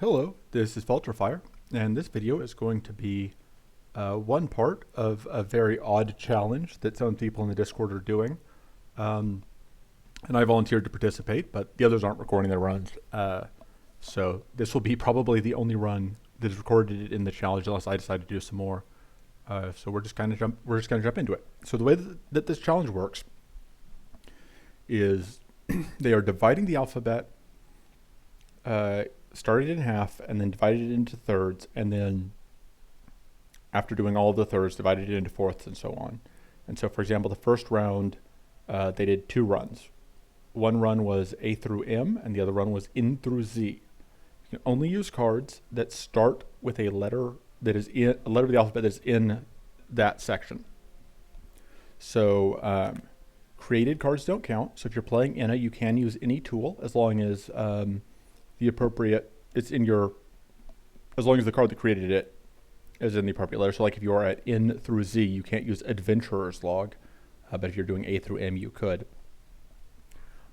Hello, this is Falterfire, and this video is going to be one part of a very odd challenge that some people in the Discord are doing. And I volunteered to participate, but the others aren't recording their runs. So this will be probably the only run that is recorded in the challenge unless I decide to do some more. So we're just gonna jump into it. So the way that this challenge works is they are dividing the alphabet, started in half and then divided it into thirds, and then after doing all of the thirds, divided it into fourths and so on. And so, for example, the first round, they did 2 runs. One run was A through M, and the other run was N through Z. You can only use cards that start with a letter that is in a letter of the alphabet that is in that section. So created cards don't count. So if you're playing in you can use any tool as long as the appropriate, it's in your, as long as the card that created it is in the appropriate letter. So like if you are at N through Z, you can't use Adventurer's Log, but if you're doing A through M, you could.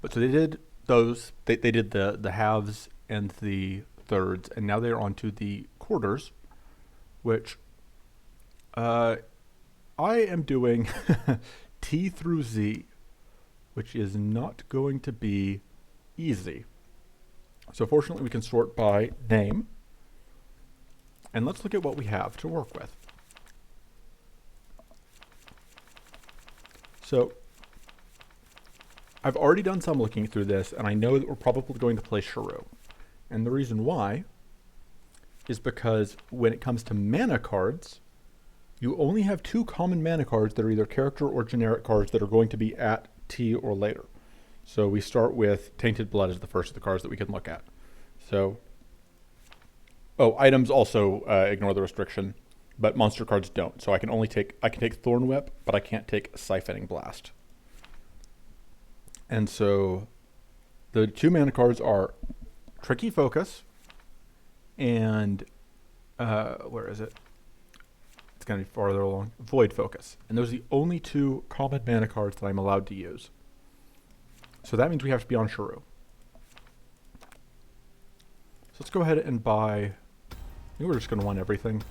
But so they did those, they did the halves and the thirds, and now they're on to the quarters, which I am doing T through Z, which is not going to be easy. So fortunately we can sort by name, and let's look at what we have to work with. So I've already done some looking through this, and I know that we're probably going to play Shah'Ru. And the reason why is because when it comes to mana cards, you only have 2 common mana cards that are either character or generic cards that are going to be at T or later. So we start with Tainted Blood as the first of the cards that we can look at. So, items also ignore the restriction, but monster cards don't. So I can take Thorn Whip, but I can't take Siphoning Blast. And so the 2 mana cards are Tricky Focus and where is it? It's going to be farther along. Void Focus. And those are the only 2 common mana cards that I'm allowed to use. So that means we have to be on Shah'Ru. So let's go ahead and buy, I think we're just going to want everything.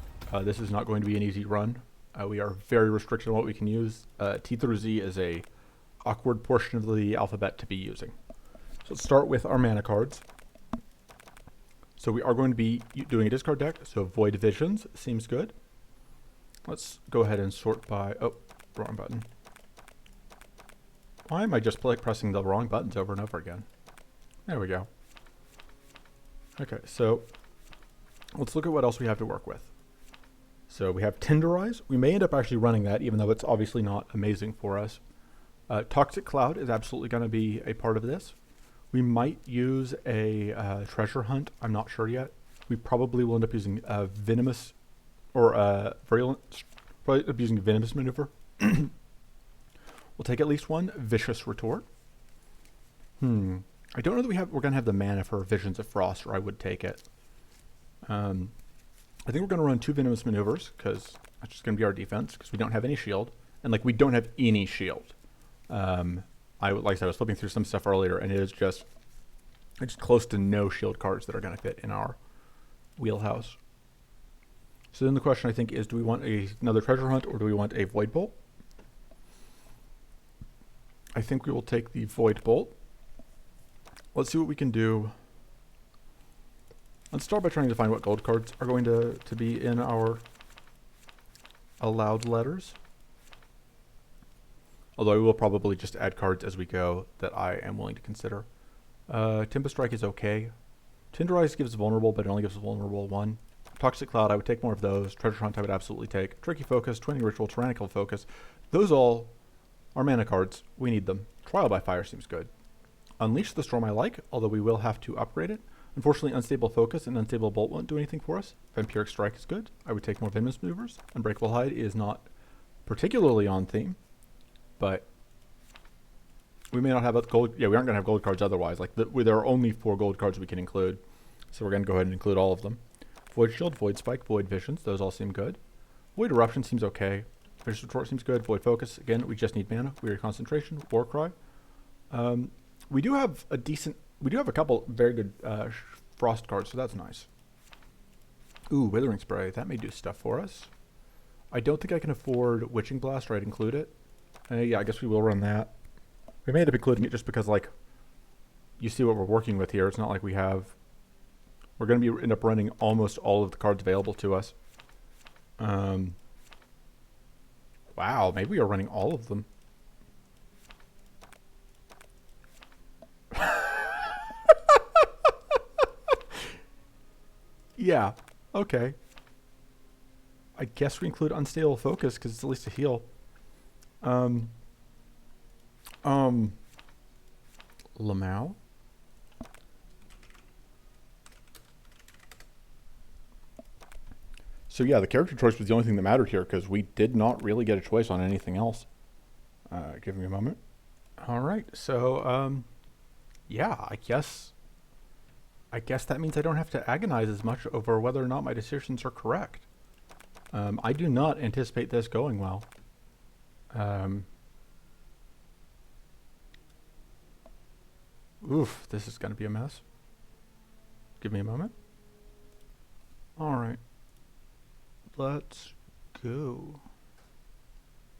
This is not going to be an easy run. We are very restricted on what we can use. T through Z is a awkward portion of the alphabet to be using. So let's start with our mana cards. So we are going to be doing a discard deck, so Void Visions seems good. Let's go ahead and sort by, oh, wrong button. Why am I just pressing the wrong buttons over and over again? There we go. Okay, so let's look at what else we have to work with. So we have Tenderize. We may end up actually running that, even though it's obviously not amazing for us. Toxic Cloud is absolutely going to be a part of this. We might use a Treasure Hunt. I'm not sure yet. We probably will end up using Venomous or Virulent. Probably end up using Venomous Maneuver. We'll take at least one Vicious Retort. I don't know that we're going to have the mana for Visions of Frost, or I would take it. I think we're going to run 2 Venomous Maneuvers, because that's just going to be our defense, because we don't have any shield. And like, we don't have any shield. Like I said, I was flipping through some stuff earlier, and it's just close to no shield cards that are going to fit in our wheelhouse. So then the question, I think, is do we want another Treasure Hunt, or do we want a Void Bolt? I think we will take the Void Bolt. Let's see what we can do. Let's start by trying to find what gold cards are going to be in our allowed letters. Although I will probably just add cards as we go that I am willing to consider. Tempest Strike is okay. Tenderize gives vulnerable, but it only gives vulnerable 1. Toxic Cloud, I would take more of those. Treasure Hunt, I would absolutely take. Tricky Focus, Twinning Ritual, Tyrannical Focus. Those all are mana cards. We need them. Trial by Fire seems good. Unleash the Storm I like, although we will have to upgrade it. Unfortunately, Unstable Focus and Unstable Bolt won't do anything for us. Vampiric Strike is good. I would take more Venomous Maneuvers. Unbreakable Hide is not particularly on theme, but we may not have gold. Yeah, we aren't going to have gold cards otherwise. Like there are only 4 gold cards we can include, so we're going to go ahead and include all of them. Void Shield, Void Spike, Void Visions, those all seem good. Void Eruption seems okay. Vicious Retort seems good. Void Focus, again, we just need mana. Weird Concentration, War Cry. We do have a couple very good Frost cards, so that's nice. Ooh, Withering Spray. That may do stuff for us. I don't think I can afford Witching Blast, or I'd include it. Yeah, I guess we will run that. We may end up including it just because, like, you see what we're working with here. It's not like we have... We're going to end up running almost all of the cards available to us. Wow, maybe we are running all of them. Yeah, okay. I guess we include Unstable Focus because it's at least a heal. Lamau? So yeah, the character choice was the only thing that mattered here because we did not really get a choice on anything else. Give me a moment. All right, so yeah, I guess that means I don't have to agonize as much over whether or not my decisions are correct. I do not anticipate this going well. Oof, this is going to be a mess. Give me a moment. All right. Let's go.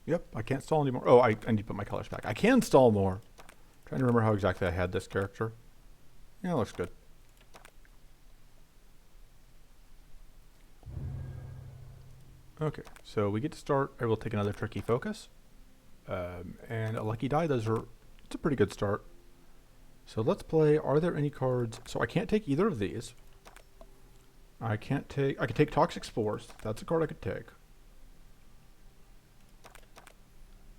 Yep, I can't stall anymore. Oh, I need to put my colors back. I can stall more. Trying to remember how exactly I had this character. Yeah, it looks good. Okay, so we get to start. I will take another tricky focus. And a lucky die. It's a pretty good start. So let's play. Are there any cards? So I can't take either of these. I can take Toxic Spores. That's a card I could take.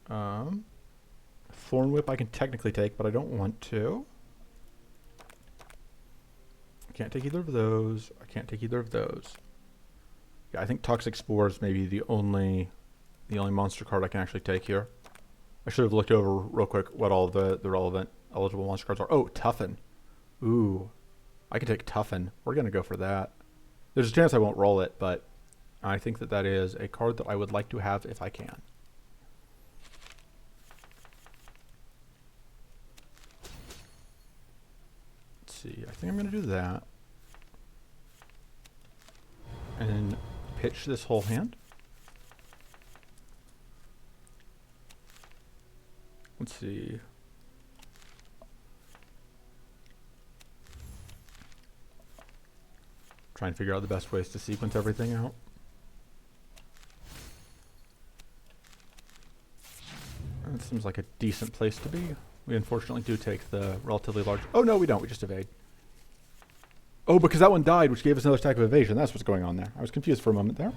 Thorn Whip I can technically take, but I don't want to. I can't take either of those. I can't take either of those. Yeah, I think Toxic Spores may be the only monster card I can actually take here. I should have looked over real quick what all the relevant eligible monster cards are. Oh, Toughen. Ooh. I can take Toughen. We're going to go for that. There's a chance I won't roll it, but I think that is a card that I would like to have if I can. Let's see. I think I'm going to do that. And then pitch this whole hand. Let's see. Try and figure out the best ways to sequence everything out. That seems like a decent place to be. We unfortunately do take the relatively large... Oh, no, we don't. We just evade. Oh, because that one died, which gave us another stack of evasion. That's what's going on there. I was confused for a moment there.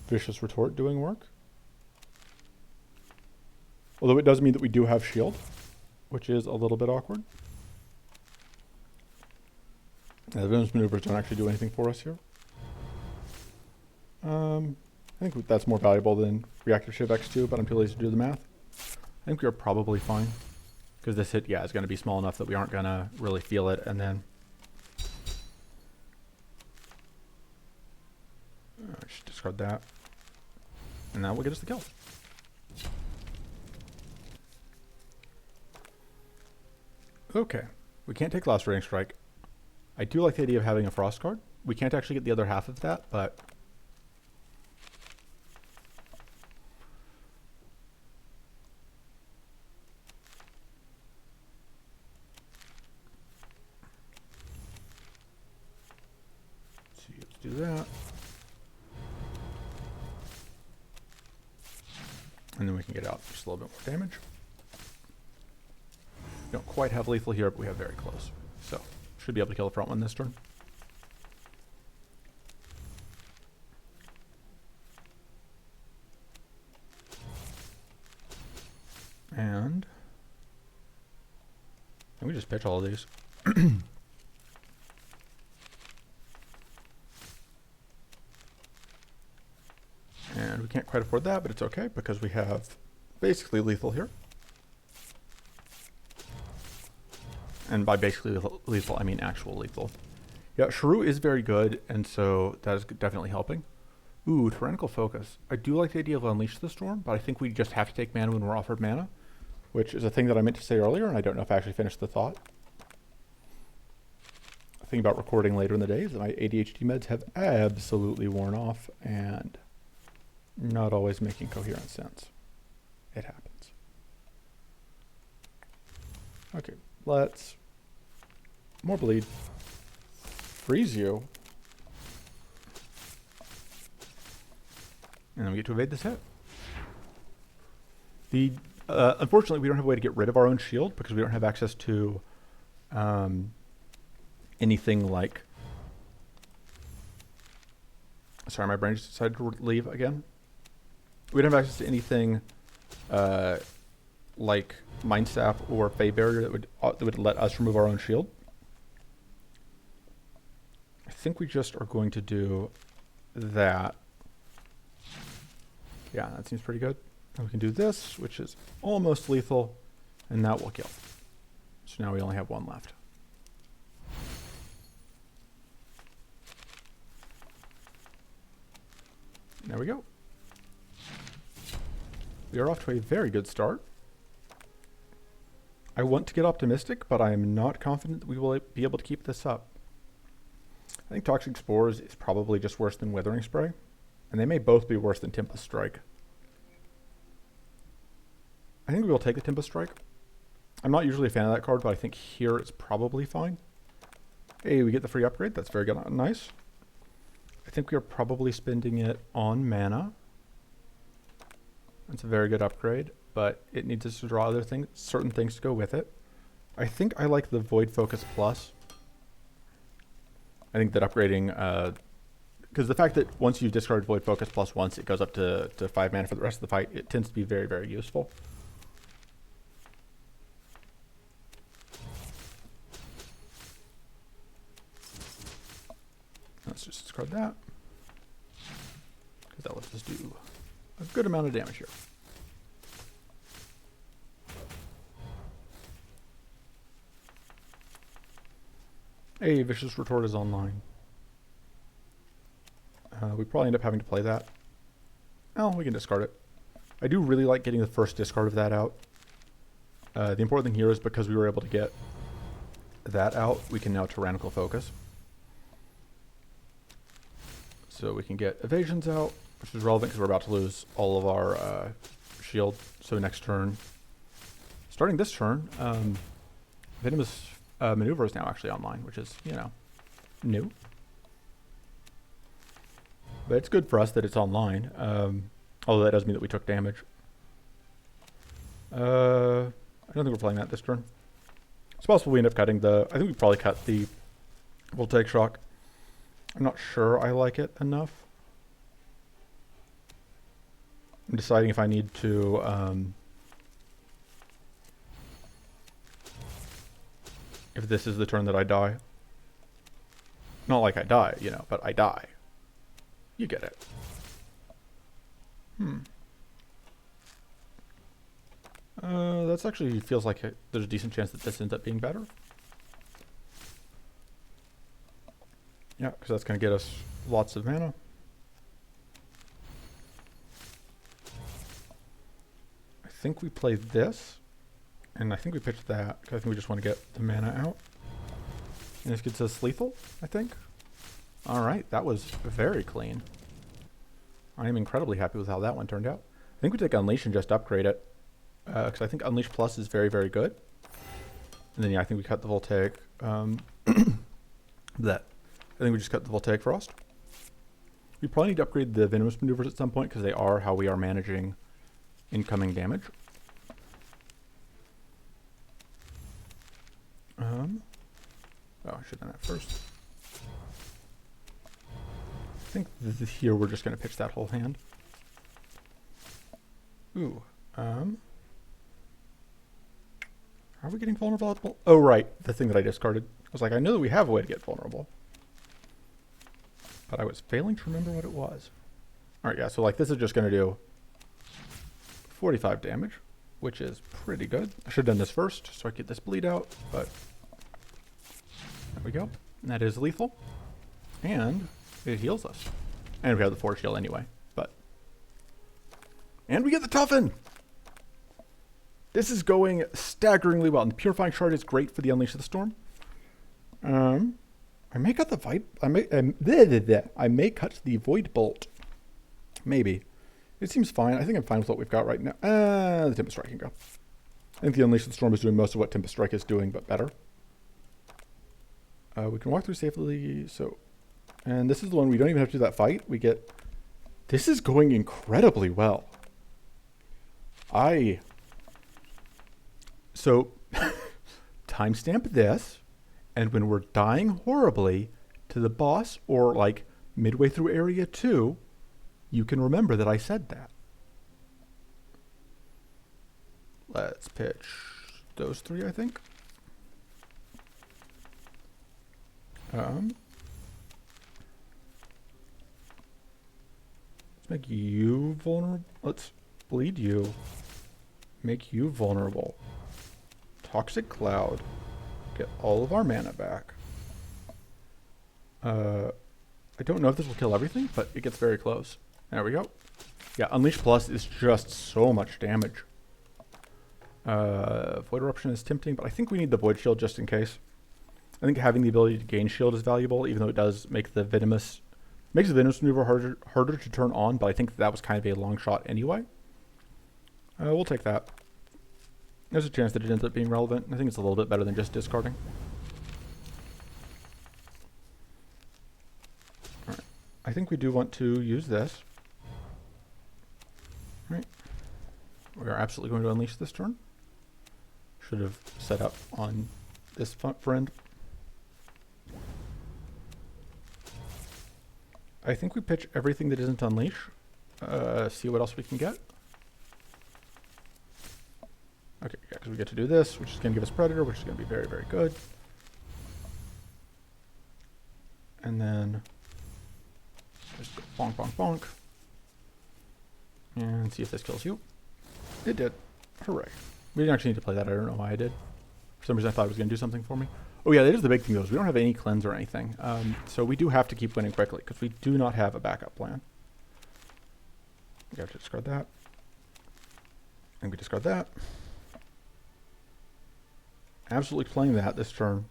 Vicious Retort doing work. Although it does mean that we do have shield, which is a little bit awkward. The Venom's maneuvers don't actually do anything for us here. I think that's more valuable than Reactive Shiv X2, but I'm too lazy to do the math. I think we're probably fine. Because this hit, yeah, is going to be small enough that we aren't going to really feel it, and then... just discard that. And that will get us the kill. Okay. We can't take Lacerating Strike. I do like the idea of having a Frost card. We can't actually get the other half of that, but... Let's do that. And then we can get out just a little bit more damage. We don't quite have lethal here, but we have very close. So, should be able to kill the front one this turn. And we just pitch all of these. And we can't quite afford that, but it's okay because we have basically lethal here. And by basically lethal, I mean actual lethal. Yeah, Shah'Ru is very good, and so that is definitely helping. Ooh, Tyrannical Focus. I do like the idea of Unleash the Storm, but I think we just have to take mana when we're offered mana, which is a thing that I meant to say earlier, and I don't know if I actually finished the thought. thing about recording later in the day is that my ADHD meds have absolutely worn off and not always making coherent sense. It happens. Okay, let's more bleed. Freeze you. And then we get to evade this hit. Unfortunately, we don't have a way to get rid of our own shield because we don't have access to anything like... Sorry, my brain just decided to leave again. We don't have access to anything like Mind Staff or Fey Barrier that would let us remove our own shield. I think we just are going to do that. Yeah, that seems pretty good. And we can do this, which is almost lethal, and that will kill. So now we only have one left. There we go. We are off to a very good start. I want to get optimistic, but I am not confident that we will be able to keep this up. I think Toxic Spores is probably just worse than Withering Spray, and they may both be worse than Tempest Strike. I think we will take the Tempest Strike. I'm not usually a fan of that card, but I think here it's probably fine. Hey, we get the free upgrade. That's very good. Nice. I think we are probably spending it on mana. That's a very good upgrade, but it needs us to draw other things, certain things to go with it. I think I like the Void Focus Plus. I think that upgrading, because the fact that once you discard Void Focus Plus once, it goes up to 5 mana for the rest of the fight, it tends to be very, very useful. Let's just discard that, because that lets us do a good amount of damage here. Hey, Vicious Retort is online. We probably end up having to play that. Oh, we can discard it. I do really like getting the first discard of that out. The important thing here is because we were able to get that out, we can now Tyrannical Focus. So we can get evasions out, which is relevant because we're about to lose all of our shield. So next turn, starting this turn, Venomous Maneuver is now actually online, which is, you know, new. But it's good for us that it's online, although that does mean that we took damage. I don't think we're playing that this turn. It's possible we end up cutting the... I think we probably cut the Voltaic Shock. I'm not sure I like it enough. I'm deciding if I need to... if this is the turn that I die. Not like I die, you know, but I die. You get it. That's actually feels like there's a decent chance that this ends up being better. Yeah, because that's going to get us lots of mana. I think we play this, and I think we pitched that, because I think we just want to get the mana out. And this gets us lethal, I think. Alright, that was very clean. I am incredibly happy with how that one turned out. I think we take Unleash and just upgrade it, because I think Unleash Plus is very, very good. And then, yeah, I think we cut the Voltaic. I think we just cut the Voltaic Frost. We probably need to upgrade the Venomous Maneuvers at some point, because they are how we are managing incoming damage. Oh, I should have done that first. I think here we're just going to pitch that whole hand. Ooh. Are we getting vulnerable? Oh, right. The thing that I discarded. I was like, I know that we have a way to get vulnerable. But I was failing to remember what it was. Alright, yeah, so like this is just going to do 45 damage, which is pretty good. I should have done this first so I get this bleed out, but there we go. And that is lethal. And it heals us. And we have the Force Shield anyway, but... And we get the Toughen! This is going staggeringly well. And the Purifying Shard is great for the Unleash of the Storm. I I may cut the void. I may cut the void bolt. Maybe. It seems fine. I think I'm fine with what we've got right now. The Tempest Strike can go. I think the Unleash the Storm is doing most of what Tempest Strike is doing, but better. We can walk through safely. So, and this is the one we don't even have to do that fight. We get. This is going incredibly well. So, timestamp this, and when we're dying horribly to the boss, or like midway through area 2, you can remember that I said that. Let's pitch those 3, I think. Let's make you vulnerable. Let's bleed you. Make you vulnerable. Toxic Cloud. Get all of our mana back. I don't know if this will kill everything, but it gets very close. There we go. Yeah, Unleash Plus is just so much damage. Void Eruption is tempting, but I think we need the Void Shield just in case. I think having the ability to gain shield is valuable, even though it does make the venomous maneuver harder to turn on, but I think that was kind of a long shot anyway. We'll take that. There's a chance that it ends up being relevant. I think it's a little bit better than just discarding. Alright. I think we do want to use this. Alright. We are absolutely going to unleash this turn. Should have set up on this friend. I think we pitch everything that isn't unleash. See what else we can get. Okay, yeah, because we get to do this, which is going to give us Predator, which is going to be very, very good. And then just go bonk, bonk, bonk. And see if this kills you. It did. Hooray. We didn't actually need to play that. I don't know why I did. For some reason I thought it was going to do something for me. Oh yeah, that is the big thing though, is we don't have any cleanse or anything. So we do have to keep winning quickly, because we do not have a backup plan. We have to discard that. And we discard that. Absolutely playing that this turn.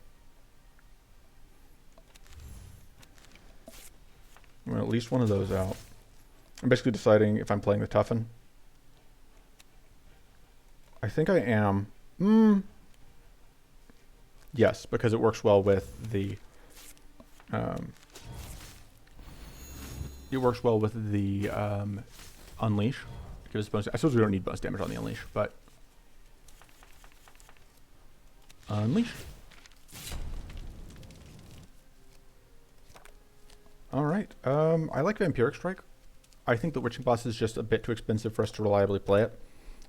I'm going to at least one of those out. I'm basically deciding if I'm playing the Toughen. I think I am. Yes, because it works well with the Unleash. It gives bonus. I suppose we don't need bonus damage on the Unleash, but Unleash. All right. I like Vampiric Strike. I think the Witching Boss is just a bit too expensive for us to reliably play it.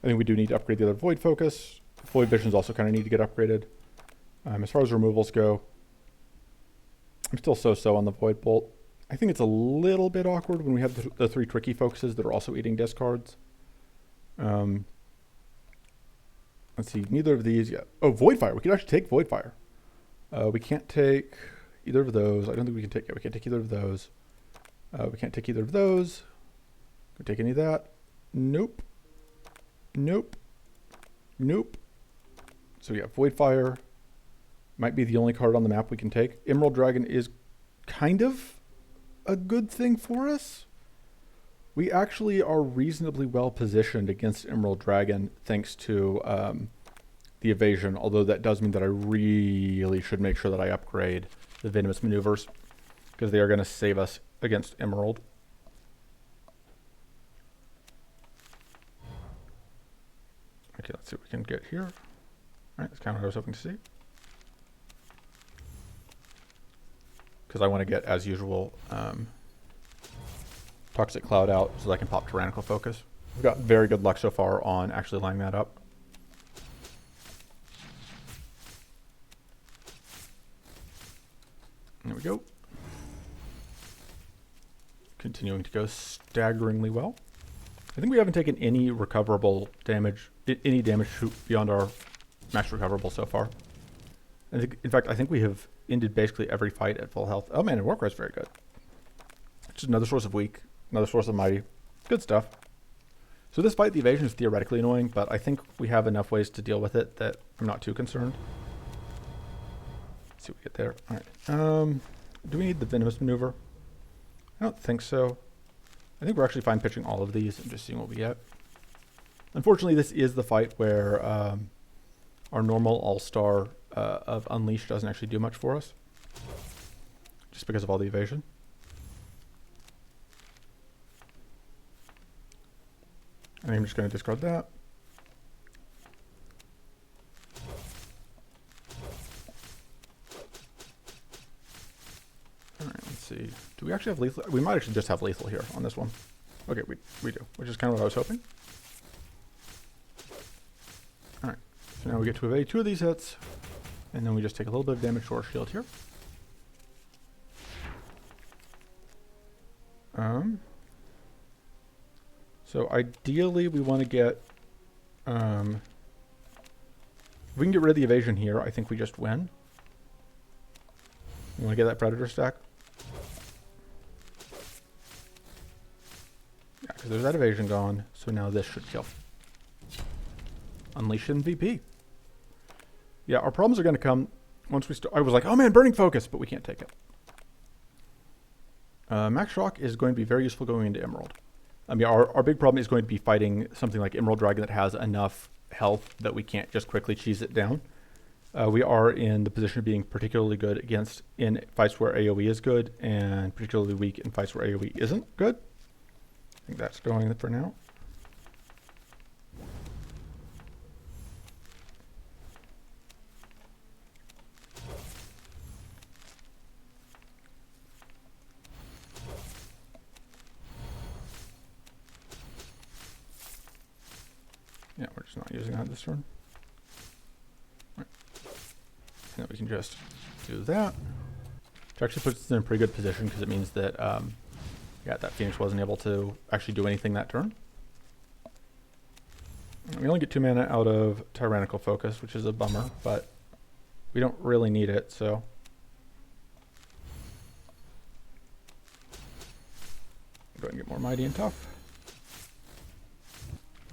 I think we do need to upgrade the other Void Focus. Void Visions also kind of need to get upgraded. As far as removals go, I'm still so-so on the Void Bolt. I think it's a little bit awkward when we have the 3 tricky focuses that are also eating discards. Let's see, neither of these yet. Oh, Void Fire. We could actually take Void Fire. We can't take either of those. I don't think we can take it. We can't take either of those. We can't take either of those. Can we take any of that? Nope. Nope. Nope. So yeah, Void Fire might be the only card on the map we can take. Emerald Dragon is kind of a good thing for us. We actually are reasonably well positioned against Emerald Dragon thanks to the evasion, although that does mean that I really should make sure that I upgrade the Venomous Maneuvers, because they are going to save us against Emerald. Okay, let's see what we can get here. All right, that's kind of what I was hoping to see. Because I want to get, as usual, Toxic Cloud out so that I can pop Tyrannical Focus. We've got very good luck so far on actually lining that up. There we go. Continuing to go staggeringly well. I think we haven't taken any recoverable damage, any damage beyond our max recoverable so far. I think, in fact, I think we have ended basically every fight at full health. Oh man, and Warcry is very good. Just another source of weak, another source of mighty. Good stuff. So this fight, the evasion is theoretically annoying, but I think we have enough ways to deal with it that I'm not too concerned. Let's see what we get there. All right. Do we need the venomous maneuver? I don't think so. I think we're actually fine pitching all of these and just seeing what we get. Unfortunately, this is the fight where our normal all-star of Unleash doesn't actually do much for us. Just because of all the evasion. And I'm just going to discard that. Alright, let's see. Do we actually have lethal? We might actually just have lethal here on this one. Okay, we do, which is kind of what I was hoping. Alright, so now we get to evade 2 of these hits, and then we just take a little bit of damage to our shield here. So ideally we want to get, if we can get rid of the evasion here, I think we just win. You want to get that Predator stack? Yeah, because there's that evasion gone, so now this should kill. Unleash MVP. Yeah, our problems are going to come once we start. I was like, oh man, Burning Focus, but we can't take it. Max Shock is going to be very useful going into Emerald. I mean, our big problem is going to be fighting something like Emerald Dragon that has enough health that we can't just quickly cheese it down. We are in the position of being particularly good in fights where AoE is good, and particularly weak in fights where AoE isn't good. I think that's going for now. Yeah, we're just not using that this turn. Right. And then we can just do that. Which actually puts us in a pretty good position because it means that, yeah, that Phoenix wasn't able to actually do anything that turn. And we only get 2 mana out of Tyrannical Focus, which is a bummer, but we don't really need it, so. Go ahead and get more Mighty and Tough.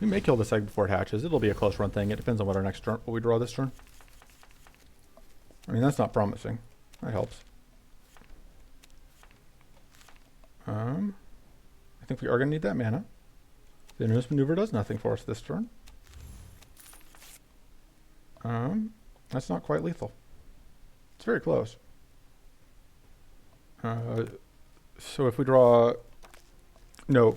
We may kill this egg before it hatches. It'll be a close run thing. It depends on what our next turn, what we draw this turn. I mean, that's not promising. That helps. I think we are going to need that mana. The Venomous Maneuver does nothing for us this turn. That's not quite lethal. It's very close. So if we draw... No.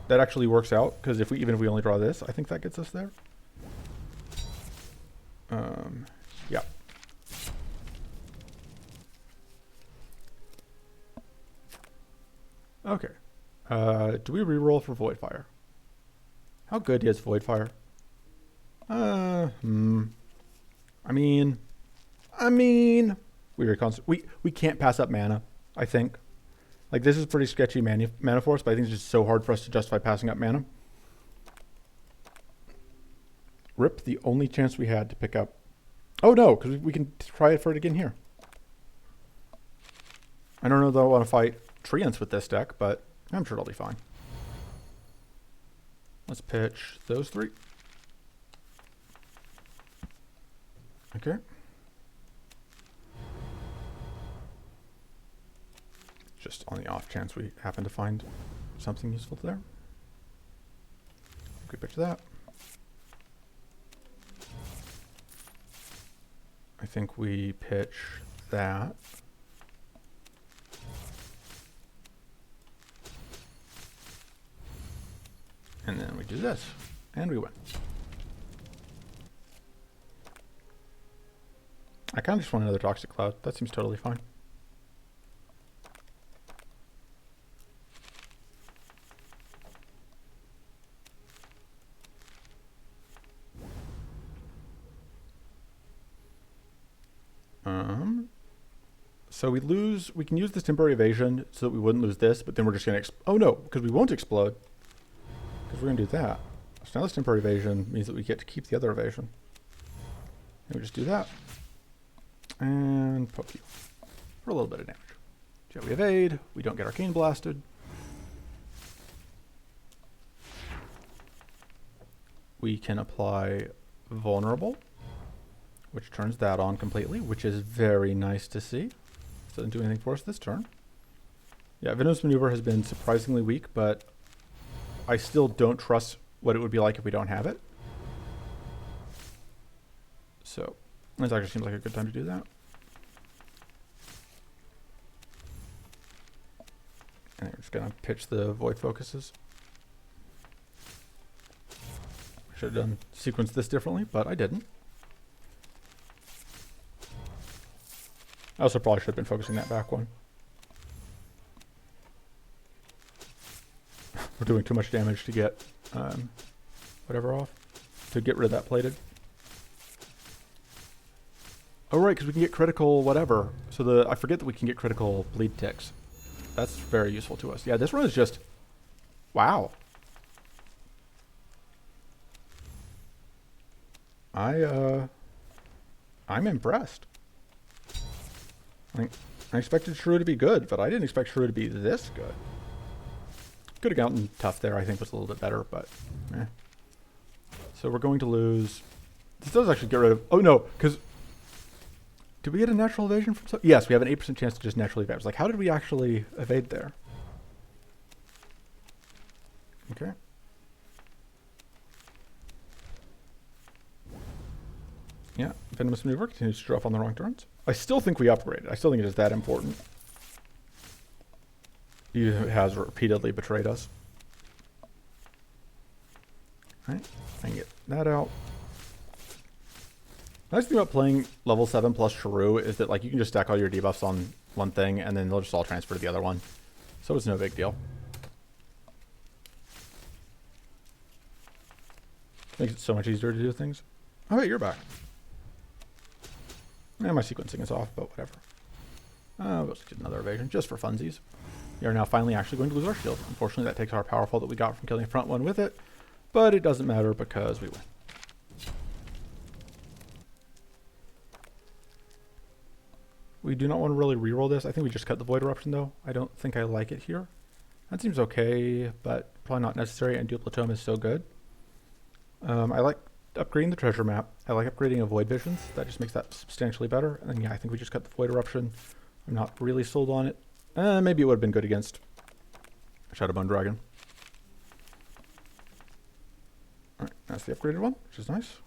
That actually works out, because even if we only draw this, I think that gets us there. Yeah. Okay. Do we reroll for Voidfire? How good is Voidfire? I mean, we can't pass up mana, I think. Like, this is pretty sketchy mana for us, but I think it's just so hard for us to justify passing up mana. Rip the only chance we had to pick up... Oh, no, because we can try it for it again here. I don't know that I want to fight Treants with this deck, but I'm sure it'll be fine. Let's pitch those 3. Okay. Just on the off chance we happen to find something useful there. Good pitch that. I think we pitch that. And then we do this. And we win. I kind of just want another Toxic Cloud. That seems totally fine. So we can use this temporary evasion so that we wouldn't lose this, but then we're just going to, oh no, because we won't explode. Because we're going to do that. So now this temporary evasion means that we get to keep the other evasion. And we just do that. And poke you for a little bit of damage. So we evade, we don't get Arcane Blasted. We can apply Vulnerable, which turns that on completely, which is very nice to see. So it didn't do anything for us this turn. Yeah, Venomous Maneuver has been surprisingly weak, but I still don't trust what it would be like if we don't have it. So this actually seems like a good time to do that. And I'm just gonna pitch the Void Focuses. Should have done sequenced this differently, but I didn't. I also probably should have been focusing that back one. We're doing too much damage to get whatever off, to get rid of that plated. Oh right, because we can get critical whatever. So I forget that we can get critical bleed ticks. That's very useful to us. Yeah, this run is just, wow. I'm impressed. I expected Shah'Ru to be good, but I didn't expect Shah'Ru to be this good. Could have gotten tough there, I think was a little bit better, but eh. So we're going to lose. This does actually get rid of, oh no, because did we get a natural evasion from some? Yes, we have an 8% chance to just naturally evade. Like, how did we actually evade there? Okay. Yeah, Venomous Maneuver continues to draw off on the wrong turns. I still think we upgraded. I still think it is that important. He has repeatedly betrayed us. Alright, I can get that out. The nice thing about playing level 7 plus Shah'Ru is that like you can just stack all your debuffs on one thing and then they'll just all transfer to the other one. So it's no big deal. Makes it so much easier to do things. Oh wait, you're back. Yeah, my sequencing is off, but whatever. We'll just get another evasion, just for funsies. We are now finally actually going to lose our shield. Unfortunately, that takes our powerful that we got from killing the front one with it, but it doesn't matter because we win. We do not want to really reroll this. I think we just cut the Void Eruption, though. I don't think I like it here. That seems okay, but probably not necessary, and Duplicitome is so good. I like upgrading the treasure map. I like upgrading Avoid Visions. That just makes that substantially better. And yeah, I think we just cut the Void Eruption. I'm not really sold on it. Maybe it would have been good against Shadowbone Dragon. Alright, that's the upgraded one, which is nice.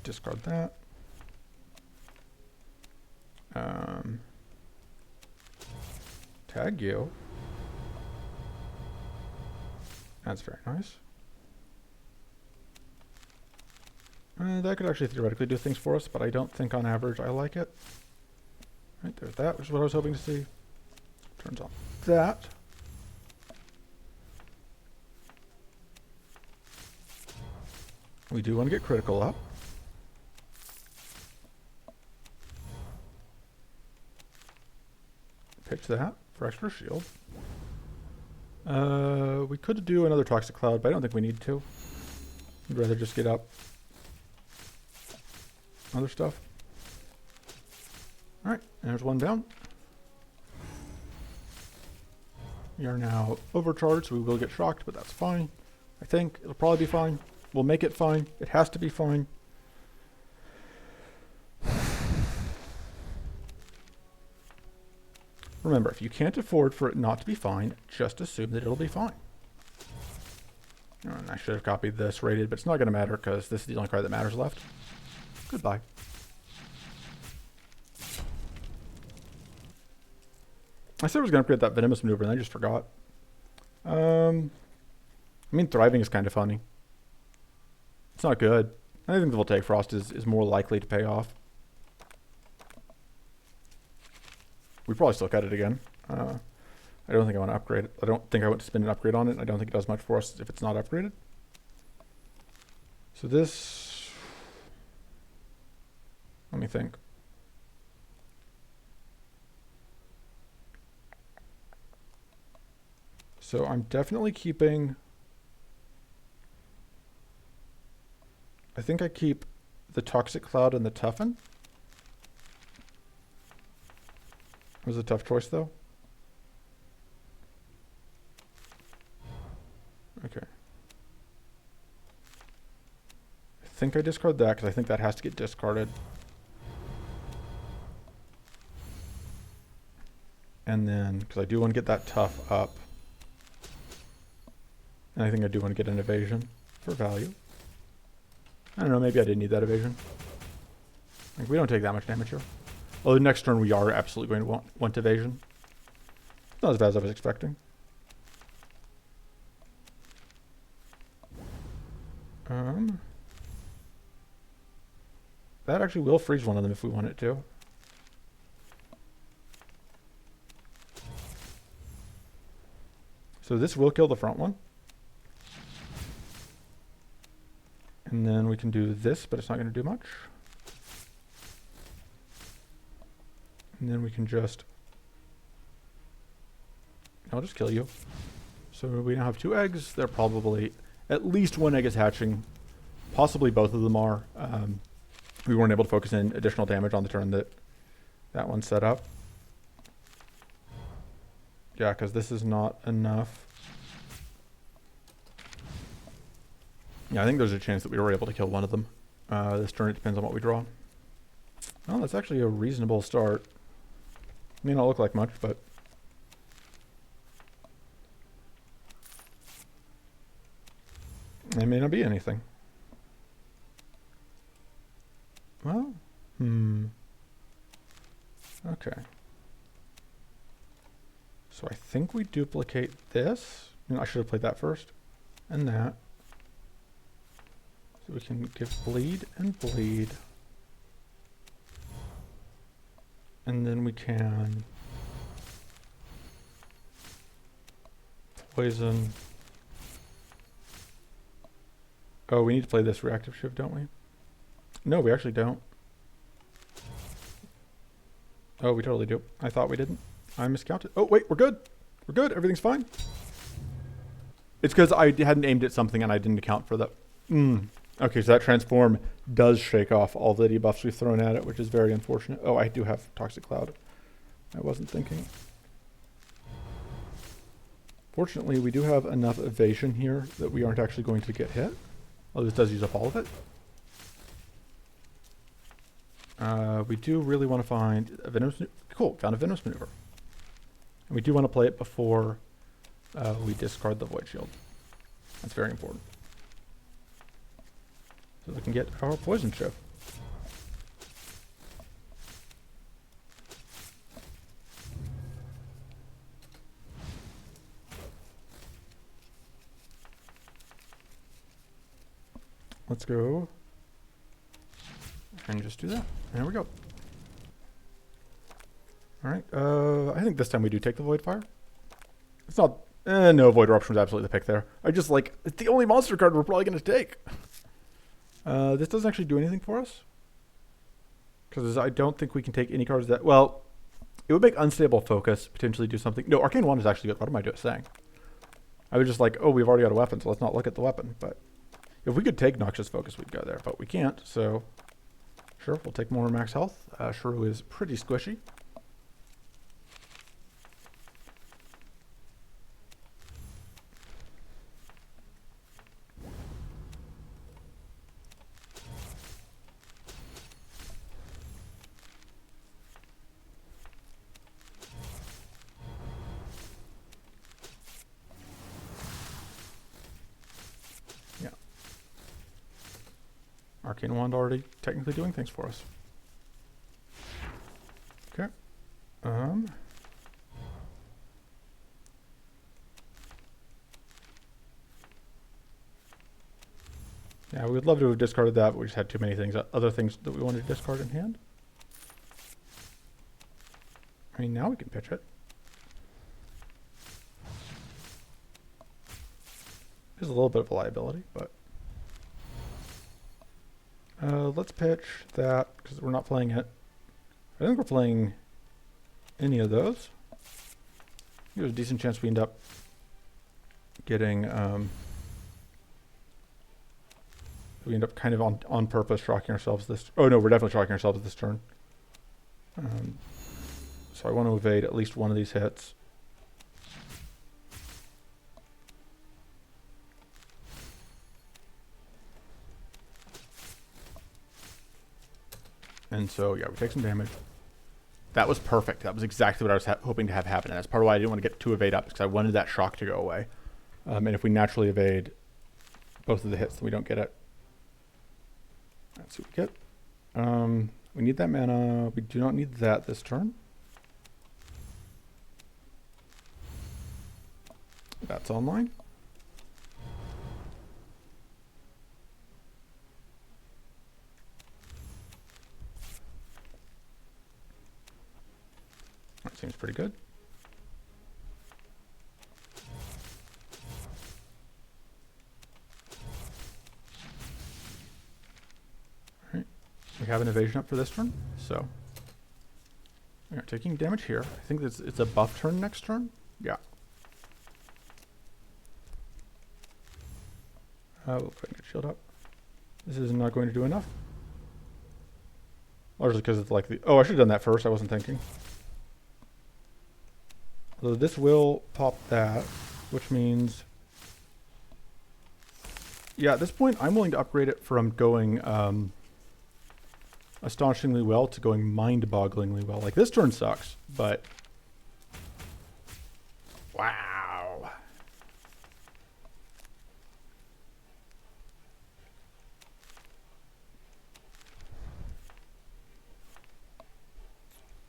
Discard that. Tag you. That's very nice. That could actually theoretically do things for us, but I don't think on average I like it. Right, there's that, which is what I was hoping to see. Turns on that. We do want to get critical up. Pitch that for extra shield. We could do another Toxic Cloud, but I don't think we need to. I'd rather just get up other stuff. Alright, there's one down. We are now overcharged, so we will get shocked, but that's fine. I think it'll probably be fine. We'll make it fine. It has to be fine. Remember, if you can't afford for it not to be fine, just assume that it'll be fine. And I should have copied this rated, but it's not going to matter because this is the only card that matters left. Goodbye. I said I was going to upgrade that Venomous Maneuver, and I just forgot. I mean, Thriving is kind of funny. It's not good. I think the Voltaic Frost is more likely to pay off. We probably still cut it again. I don't think I want to upgrade it. I don't think I want to spend an upgrade on it. I don't think it does much for us if it's not upgraded. So this... Let me think. So I'm definitely keeping... I think I keep the Toxic Cloud and the Toughen. It was a tough choice, though. Okay. I think I discard that because I think that has to get discarded. And then, because I do want to get that tough up. And I think I do want to get an evasion for value. I don't know, maybe I didn't need that evasion. Like, we don't take that much damage here. Although next turn we are absolutely going to want evasion. Not as bad as I was expecting. That actually will freeze one of them if we want it to. So this will kill the front one. And then we can do this, but it's not going to do much. And then we can just... I'll just kill you. So we now have 2 eggs. They're probably... At least 1 egg is hatching. Possibly both of them are. We weren't able to focus in additional damage on the turn that one set up. Yeah, because this is not enough. Yeah, I think there's a chance that we were able to kill one of them. This turn, it depends on what we draw. Well, that's actually a reasonable start. May not look like much, but... it may not be anything. Well, okay. So I think we duplicate this. I should have played that first. And that. So we can give bleed and bleed. And then we can poison. Oh, we need to play this reactive shift, don't we? No, we actually don't. Oh, we totally do. I thought we didn't. I miscounted. Oh, wait, we're good. We're good. Everything's fine. It's because I hadn't aimed at something and I didn't account for that. Okay, so that transform does shake off all the debuffs we've thrown at it, which is very unfortunate. Oh, I do have Toxic Cloud. I wasn't thinking. Fortunately, we do have enough evasion here that we aren't actually going to get hit. Oh, this does use up all of it. We do really want to find a Venomous... Cool, found a Venomous Maneuver. And we do want to play it before we discard the Void Shield. That's very important. So we can get our Poison Shift. Let's go and just do that. There we go. All right. I think this time we do take the Void Fire. It's not... no, Void Eruption was absolutely the pick there. I just like... It's the only monster card we're probably going to take. This doesn't actually do anything for us. Because I don't think we can take any cards that... Well, it would make Unstable Focus potentially do something. No, Arcane Wand is actually good. What am I saying? I was just like, oh, we've already got a weapon, so let's not look at the weapon. But if we could take Noxious Focus, we'd go there. But we can't, so... Sure, we'll take more max health. Shah'Ru is pretty squishy. Arcane Wand already technically doing things for us. Okay. Yeah, we would love to have discarded that, but we just had too many things, other things that we wanted to discard in hand. I mean, now we can pitch it. There's a little bit of a liability, but... let's pitch that, because we're not playing it. I think we're playing any of those. There's a decent chance we end up getting, we end up kind of on purpose shocking ourselves this... Oh no, we're definitely shocking ourselves this turn. So I want to evade at least one of these hits. And so, yeah, we take some damage. That was perfect. That was exactly what I was hoping to have happen. And that's part of why I didn't want to get 2 evade up, because I wanted that shock to go away. And if we naturally evade both of the hits, then we don't get it. Let's see what we get. We need that mana. We do not need that this turn. That's online. That seems pretty good. Alright, we have an evasion up for this turn, so we are taking damage here. I think it's a buff turn next turn. Yeah. We'll go ahead and get shield up. This is not going to do enough. Largely because it's like the... Oh, I should have done that first. I wasn't thinking. So this will pop that, which means... Yeah, at this point, I'm willing to upgrade it from going astonishingly well to going mind-bogglingly well. Like, this turn sucks, but... Wow.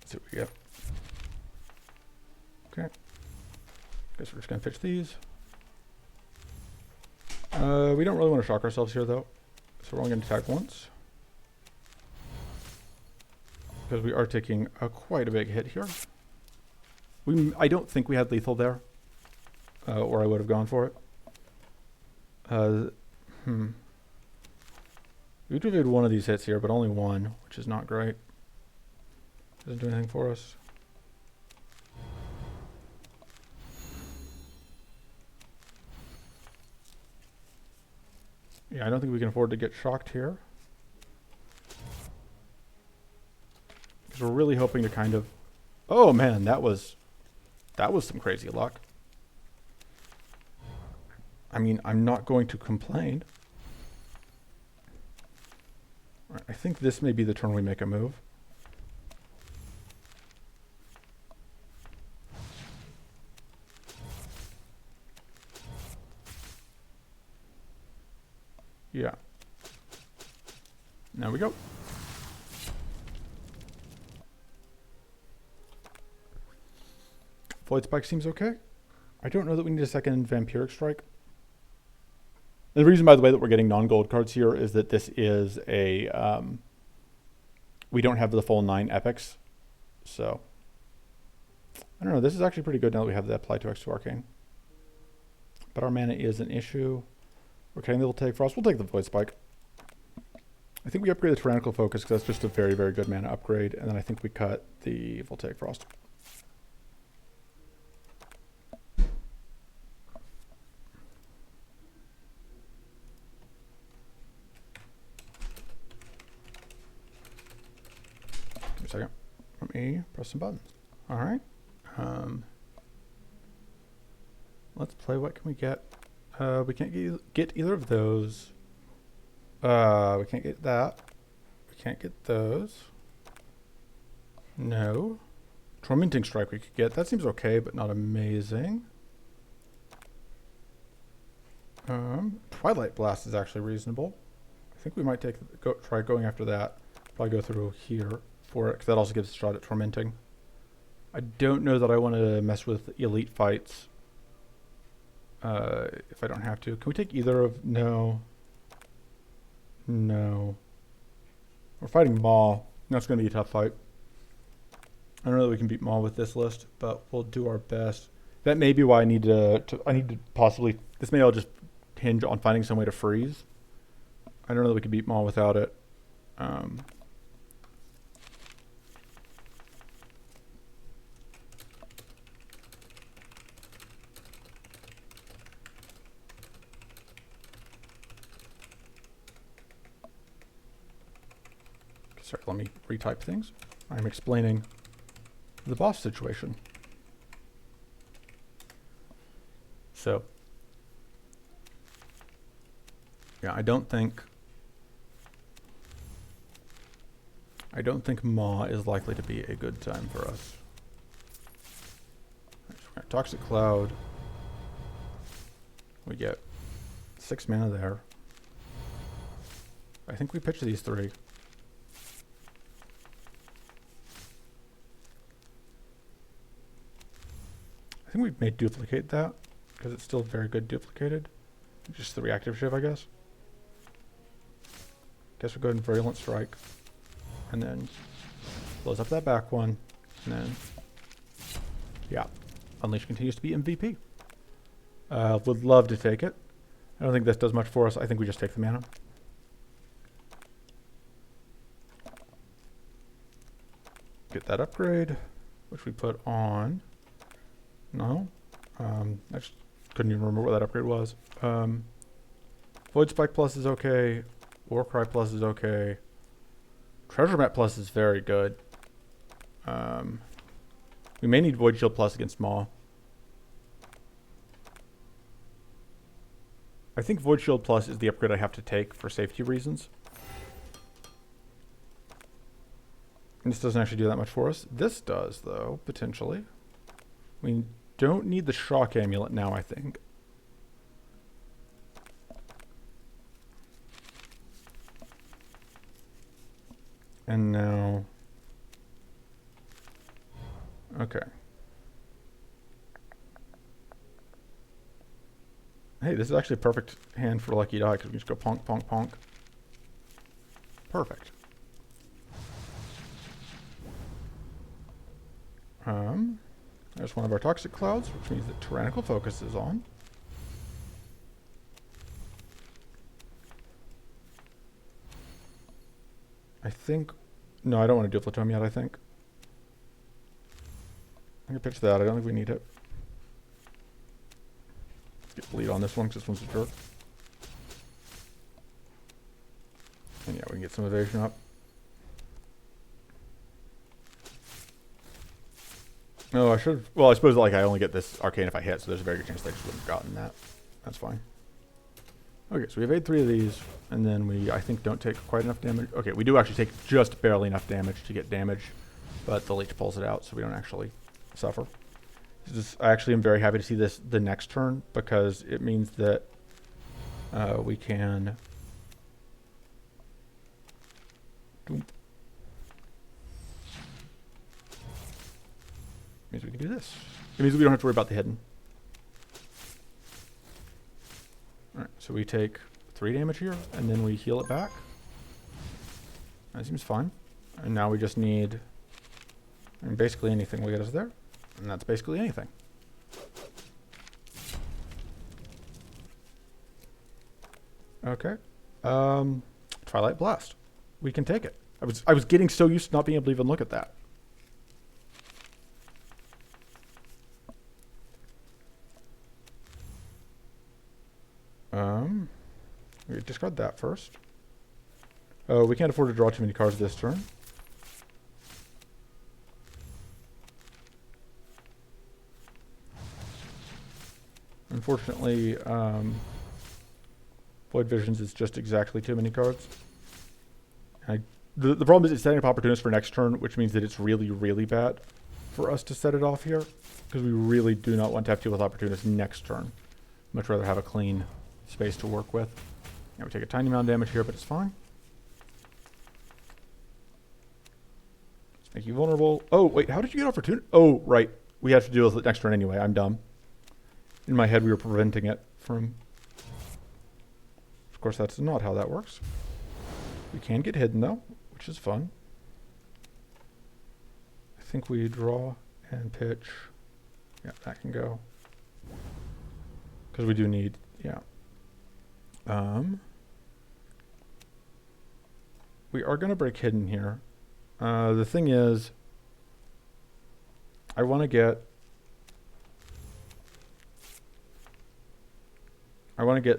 Let's see what we get. Okay. Guess we're just going to fetch these. We don't really want to shock ourselves here, though. So we're only going to attack once. Because we are taking quite a big hit here. I don't think we had lethal there. Or I would have gone for it. We did one of these hits here, but only one, which is not great. Doesn't do anything for us. Yeah, I don't think we can afford to get shocked here. Because we're really hoping to kind of... Oh man, that was some crazy luck. I mean, I'm not going to complain. All right, I think this may be the turn we make a move. Yeah. There we go. Void Spike seems okay. I don't know that we need a second Vampiric Strike. The reason, by the way, that we're getting non-gold cards here is that this is a... we don't have the full 9 epics. So... I don't know. This is actually pretty good now that we have the Apply to X2 Arcane. But our mana is an issue. We're cutting the Voltaic Frost. We'll take the Void Spike. I think we upgrade the Tyrannical Focus because that's just a very, very good mana upgrade. And then I think we cut the Voltaic Frost. Give me a second. Let me press some buttons. All right. Let's play. What can we get? We can't get either of those. We can't get that. We can't get those. No. Tormenting Strike we could get. That seems okay, but not amazing. Twilight Blast is actually reasonable. I think we might try going after that. Probably go through here for it, because that also gives a shot at Tormenting. I don't know that I want to mess with Elite Fights. If I don't have to. Can we take either of... No. No. We're fighting Maw. That's going to be a tough fight. I don't know that we can beat Maw with this list, but we'll do our best. That may be why I need to possibly... This may all just hinge on finding some way to freeze. I don't know that we can beat Maw without it. Sorry, let me retype things. I'm explaining the boss situation. So, yeah, I don't think I don't think Maw is likely to be a good time for us. Toxic Cloud. We get 6 mana there. I think we pitch these 3. I think we may duplicate that, because it's still very good duplicated. Just the reactive shiv, I guess. Guess we'll go ahead and Virulent Strike. And then close up that back one. And then, yeah. Unleash continues to be MVP. Would love to take it. I don't think this does much for us. I think we just take the mana. Get that upgrade, which we put on. No. I just couldn't even remember what that upgrade was. Void Spike Plus is okay. Warcry Plus is okay. Treasure Map Plus is very good. We may need Void Shield Plus against Maw. I think Void Shield Plus is the upgrade I have to take for safety reasons. And this doesn't actually do that much for us. This does, though, potentially. We don't need the Shock Amulet now, I think. And now... Okay. Hey, this is actually a perfect hand for Lucky Die, because we can just go ponk, ponk, ponk. Perfect. There's one of our Toxic Clouds, which means that Tyrannical Focus is on. I think... No, I don't want to Duplicate Tome yet, I think. I can pitch that. I don't think we need it. Get bleed on this one, because this one's a jerk. And yeah, we can get some evasion up. No, I should... Well, I suppose like I only get this Arcane if I hit, so there's a very good chance they just wouldn't have gotten that. That's fine. Okay, so we evade 3 of these, and then we, I think, don't take quite enough damage. Okay, we do actually take just barely enough damage to get damage, but the leech pulls it out, so we don't actually suffer. I actually am very happy to see this the next turn, because it means that we can... Means we can do this. It means we don't have to worry about the hidden. Alright, so we take 3 damage here, and then we heal it back. That seems fine. And now we just need... I mean, basically anything will get us there. And that's basically anything. Okay. Twilight Blast. We can take it. I was getting so used to not being able to even look at that. We discard that first. Oh, we can't afford to draw too many cards this turn. Unfortunately, Void Visions is just exactly too many cards. The problem is it's setting up Opportunist for next turn, which means that it's really, really bad for us to set it off here, because we really do not want to have to deal with Opportunist next turn. Much rather have a clean space to work with. Yeah, we take a tiny amount of damage here, but it's fine. Let's make you vulnerable. Oh, wait, how did you get Opportunity? Oh, right. We have to deal with it next turn anyway. I'm dumb. In my head, we were preventing it from... Of course, that's not how that works. We can get hidden, though, which is fun. I think we draw and pitch. Yeah, that can go. Because we do need... Yeah. We are going to break hidden here. The thing is, I want to get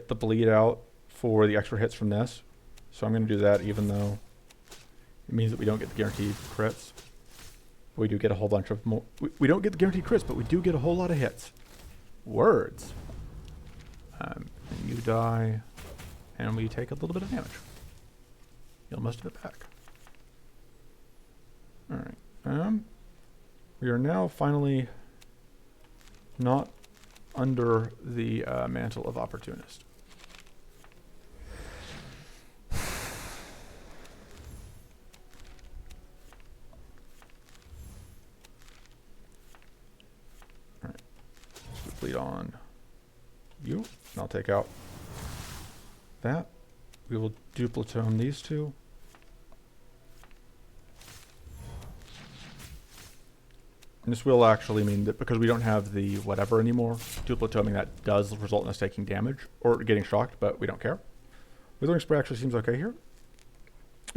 the bleed out for the extra hits from this. So I'm going to do that, even though it means that we don't get the guaranteed crits. We do get a whole bunch of more. We don't get the guaranteed crits, but we do get a whole lot of hits. Words. You die, and we take a little bit of damage. Heal most of it back. All right. We are now finally not under the mantle of opportunist. All right. Let's complete on you. And I'll take out that. We will duplicitome these two. And this will actually mean that because we don't have the whatever anymore, duplitoming that does result in us taking damage or getting shocked, but we don't care. Withering Spray actually seems okay here.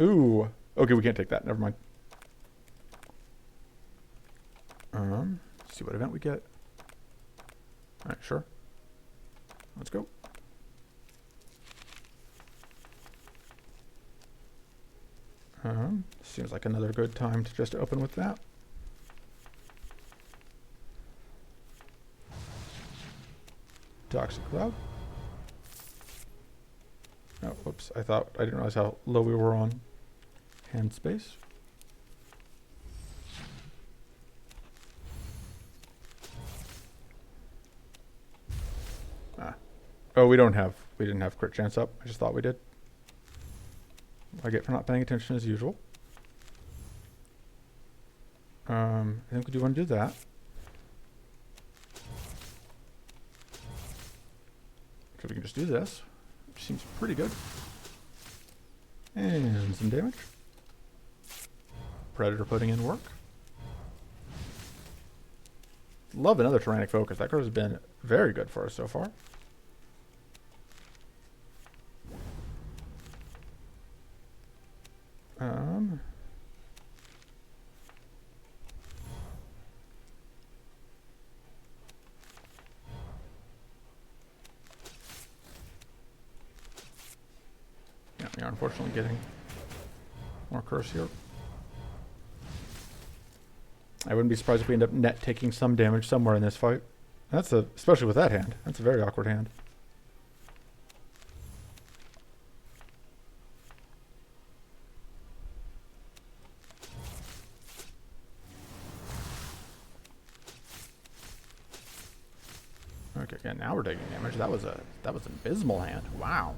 Ooh. Okay, we can't take that. Never mind. See what event we get. Alright, sure. Let's go. Seems like another good time to just open with that. Toxic Cloud. Oh, whoops. I didn't realize how low we were on hand space. Oh, we didn't have crit chance up. I just thought we did. I get for not paying attention as usual. I think we do want to do that. So we can just do this, which seems pretty good. And some damage. Predator putting in work. Love another Tyrannic Focus. That card has been very good for us so far. Yeah, we are unfortunately getting more curse here. I wouldn't be surprised if we end up net taking some damage somewhere in this fight. Especially with that hand. That's a very awkward hand. Okay, yeah, now we're taking damage. That was an abysmal hand. Wow.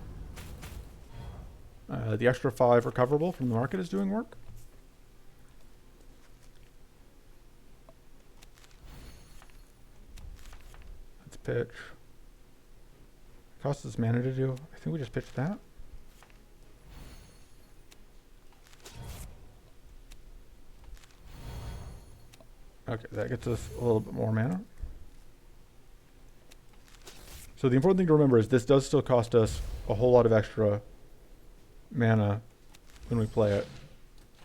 The extra 5 recoverable from the market is doing work. Let's pitch. Costs us mana to do. I think we just pitched that. Okay, that gets us a little bit more mana. So the important thing to remember is this does still cost us a whole lot of extra mana when we play it.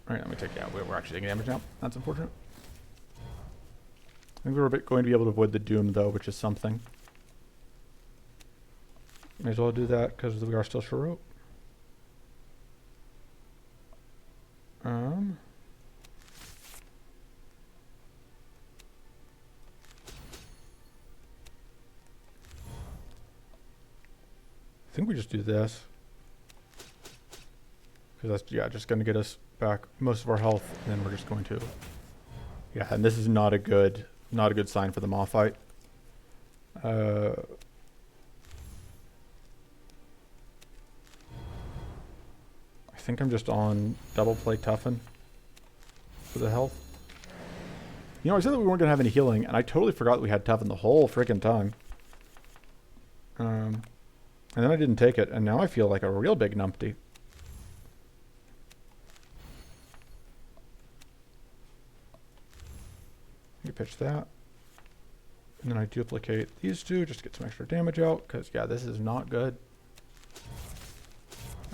Alright, let me take it out. We're actually taking damage now. That's unfortunate. I think we're going to be able to avoid the Doom, though, which is something. May as well do that, because we are still Shah'Ru. I think we just do this. Because that's, yeah, just going to get us back most of our health, and then we're just going to... Yeah, and this is not a good sign for the Maw fight. I think I'm just on double play Toughen for the health. You know, I said that we weren't going to have any healing, and I totally forgot that we had Toughen the whole freaking time. And then I didn't take it, and now I feel like a real big numpty. You pitch that. And then I duplicate these two just to get some extra damage out, because, yeah, this is not good.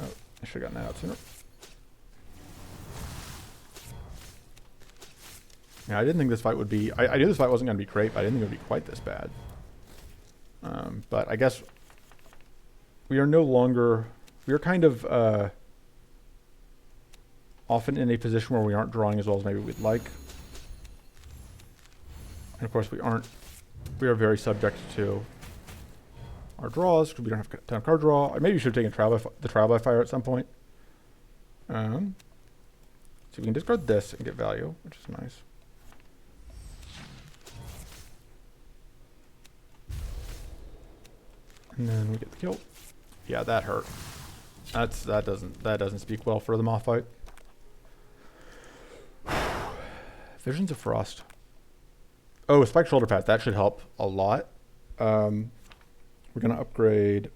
Oh, I should have gotten that out sooner. Yeah, I didn't think this fight would be... I knew this fight wasn't going to be great, but I didn't think it would be quite this bad. But I guess... We are no longer... We are kind of often in a position where we aren't drawing as well as maybe we'd like. And of course we aren't... We are very subject to our draws, because we don't have a ton of card draw. Maybe we should have taken the trial by fire at some point. So So we can discard this and get value, which is nice. And then we get the kill. Yeah, that hurt. That doesn't speak well for the moth fight. Visions of Frost. Oh, spiked shoulder pads. That should help a lot. We're gonna upgrade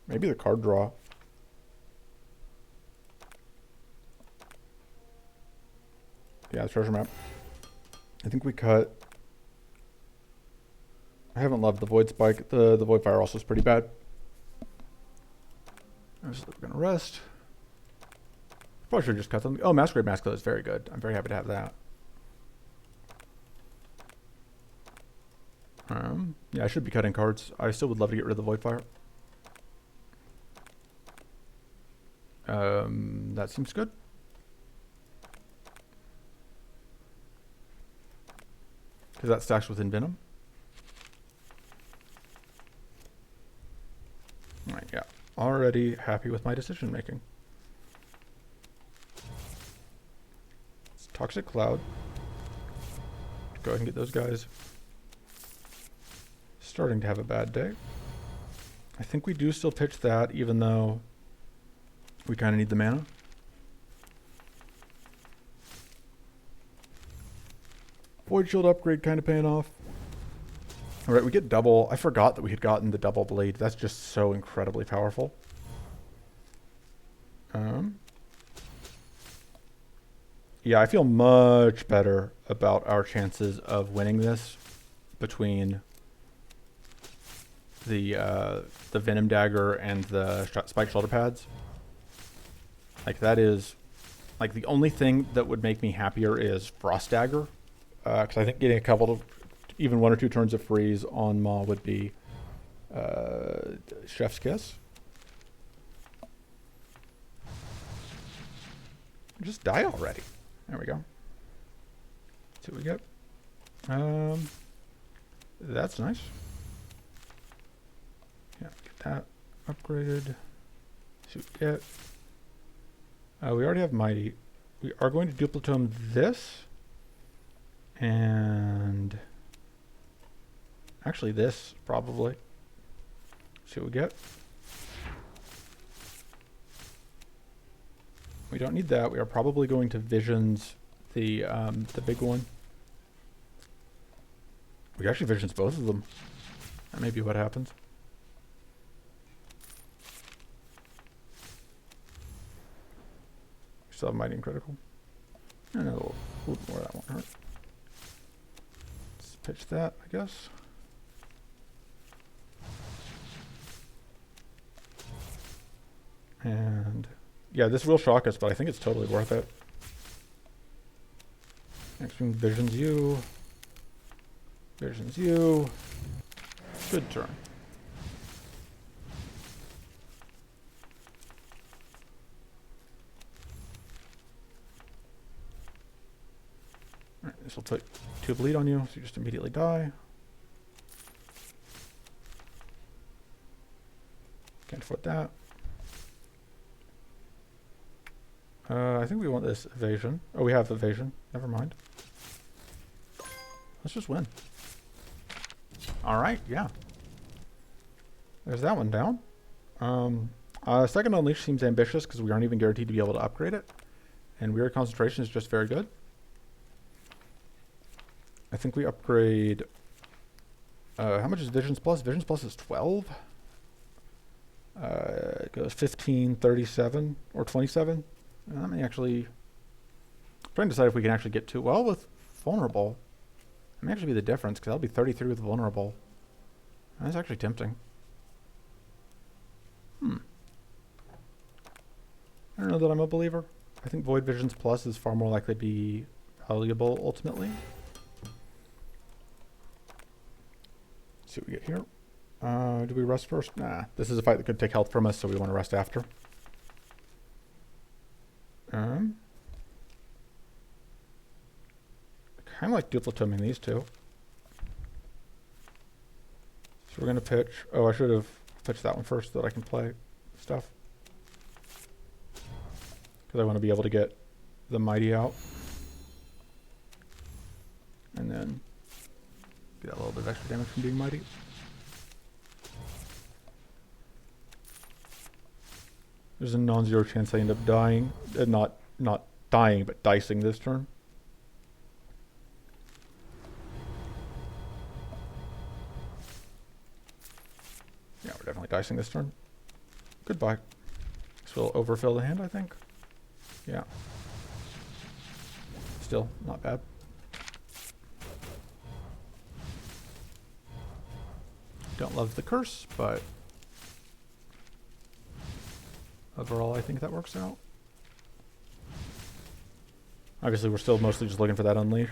maybe the card draw. Yeah, the treasure map. I think we cut. I haven't loved the void spike. The void fire also is pretty bad. We're gonna rest. Probably should just cut them. Oh, Masquerade Mask is very good. I'm very happy to have that. Yeah, I should be cutting cards. I still would love to get rid of the void fire. That seems good. Because that stacks with Envenom. Alright, yeah. Already happy with my decision making. It's Toxic Cloud. Go ahead and get those guys. Starting to have a bad day. I think we do still pitch that, even though we kind of need the mana. Void Shield upgrade kind of paying off. All right, we get double. I forgot that we had gotten the double blade. That's just so incredibly powerful. Yeah, I feel much better about our chances of winning this between the Venom Dagger and the Spike Shoulder Pads. Like, that is, like, the only thing that would make me happier is Frost Dagger. Because I think getting a couple of, even 1 or 2 turns of freeze on Maw would be chef's kiss. Just die already. There we go. See what we get. That's nice. Yeah, get that upgraded. See what we get. We already have Mighty. We are going to duplicate this. And actually this, probably. See what we get. We don't need that. We are probably going to Visions the big one. We actually Visions both of them. That may be what happens. We still have Mighty and Critical. And a little more, that won't hurt. Let's pitch that, I guess. And yeah, this will shock us, but I think it's totally worth it. Next one, Visions you. Visions you. Good turn. Alright, this will put 2 bleed on you, so you just immediately die. Can't afford that. I think we want this evasion. Oh, we have evasion. Never mind. Let's just win. Alright, yeah. There's that one down. Second Unleash seems ambitious because we aren't even guaranteed to be able to upgrade it. And Weird Concentration is just very good. I think we upgrade... how much is Visions Plus? Visions Plus is 12. It goes 15, 37, or 27. Let me actually... I'm trying to decide if we can actually get to... Well, with Vulnerable, that may actually be the difference, because that'll be 33 with Vulnerable. That's actually tempting. I don't know that I'm a believer. I think Void Visions Plus is far more likely to be valuable, ultimately. Let's see what we get here. Do we rest first? Nah. This is a fight that could take health from us, so we want to rest after. Kind of like duplitoming these two. So we're going to pitch. Oh, I should have pitched that one first so that I can play stuff. Because I want to be able to get the mighty out. And then get a little bit of extra damage from being mighty. There's a non-zero chance I end up dying. Not dying, but dicing this turn. Yeah, we're definitely dicing this turn. Goodbye. This will overfill the hand, I think. Yeah. Still, not bad. Don't love the curse, but overall I think that works out. Obviously we're still mostly just looking for that unleash.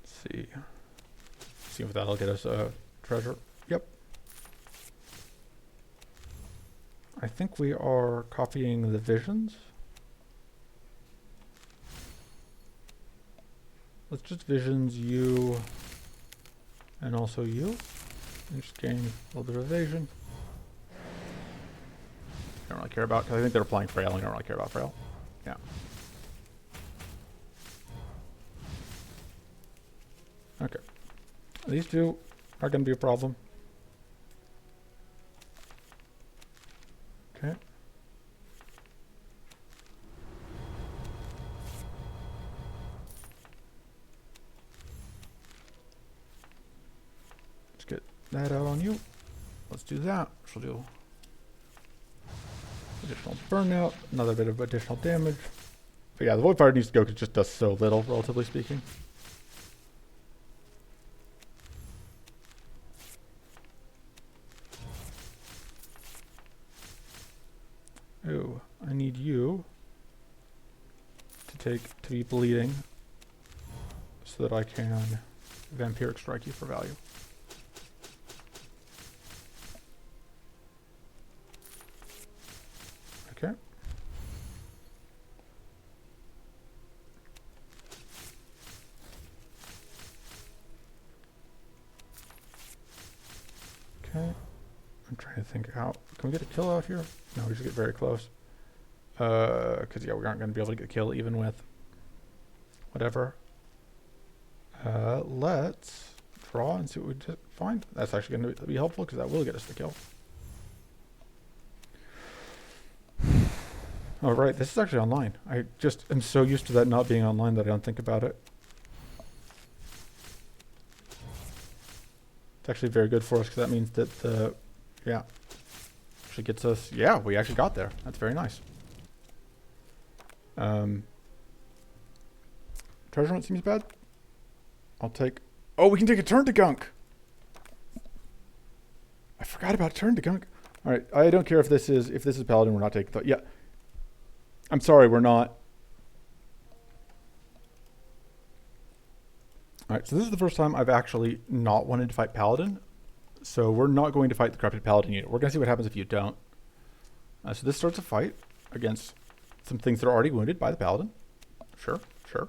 Let's see if that'll get us a treasure. Yep. I think we are copying the visions. Let's just visions you and also you. And just gain a little bit of evasion. I don't really care about, because I think they're playing Frail and I don't really care about Frail. Yeah. Okay. These two are going to be a problem. Okay. Let's get that out on you. Let's do that. She'll do additional burnout, another bit of additional damage. But yeah, the Void Fire needs to go because it just does so little, relatively speaking. Ooh, I need you to be bleeding so that I can Vampiric Strike you for value. Okay. Okay. I'm trying to think how. Can we get a kill out here? No, we just get very close. Because yeah, we aren't going to be able to get a kill even with whatever. Let's draw and see what we just find. That's actually going to be helpful because that will get us the kill. All right, this is actually online. I just am so used to that not being online that I don't think about it. It's actually very good for us because that means that the, yeah, actually gets us, yeah, we actually got there. That's very nice. Treasure hunt seems bad. I'll take, oh, we can take a turn to gunk. I forgot about turn to gunk. All right, I don't care if this is paladin, we're not taking, yeah. I'm sorry, we're not. Alright, so this is the first time I've actually not wanted to fight Paladin. So we're not going to fight the Corrupted Paladin unit. We're going to see what happens if you don't. So this starts a fight against some things that are already wounded by the Paladin. Sure, sure.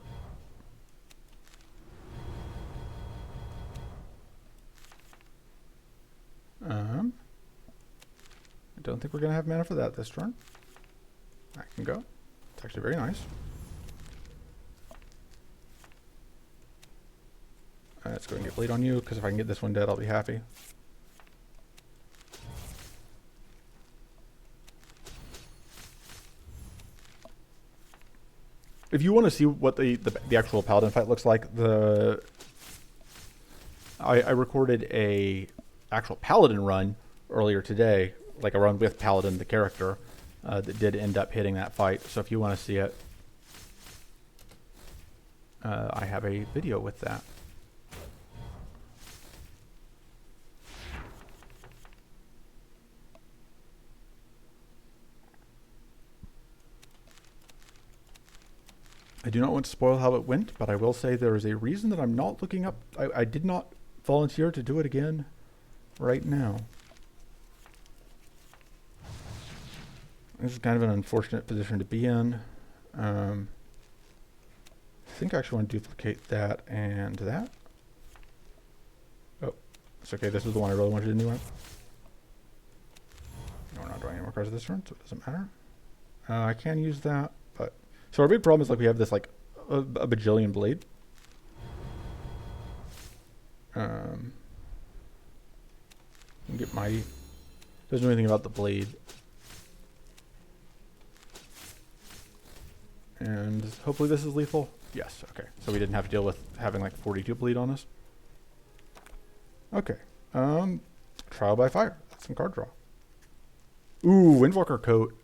I don't think we're going to have mana for that this turn. I can go. It's actually very nice. Let's go and get bleed on you, because if I can get this one dead, I'll be happy. If you want to see what the actual Paladin fight looks like, I recorded a actual Paladin run earlier today, like a run with Paladin, the character, that did end up hitting that fight. So if you want to see it, I have a video with that. I do not want to spoil how it went, but I will say there is a reason that I'm not looking up. I did not volunteer to do it again right now. This is kind of an unfortunate position to be in. think I actually want to duplicate that and that. Oh, it's okay. This is the one I really wanted to do anyway. No, we're not drawing any more cards this turn, so it doesn't matter. I can use that, but... So our big problem is, like, we have this, like, a bajillion blade. Get mighty. Doesn't know anything about the blade. And hopefully this is lethal. Yes, okay. So we didn't have to deal with having like 42 bleed on us. Okay. Trial by fire. That's some card draw. Ooh, Windwalker Coat.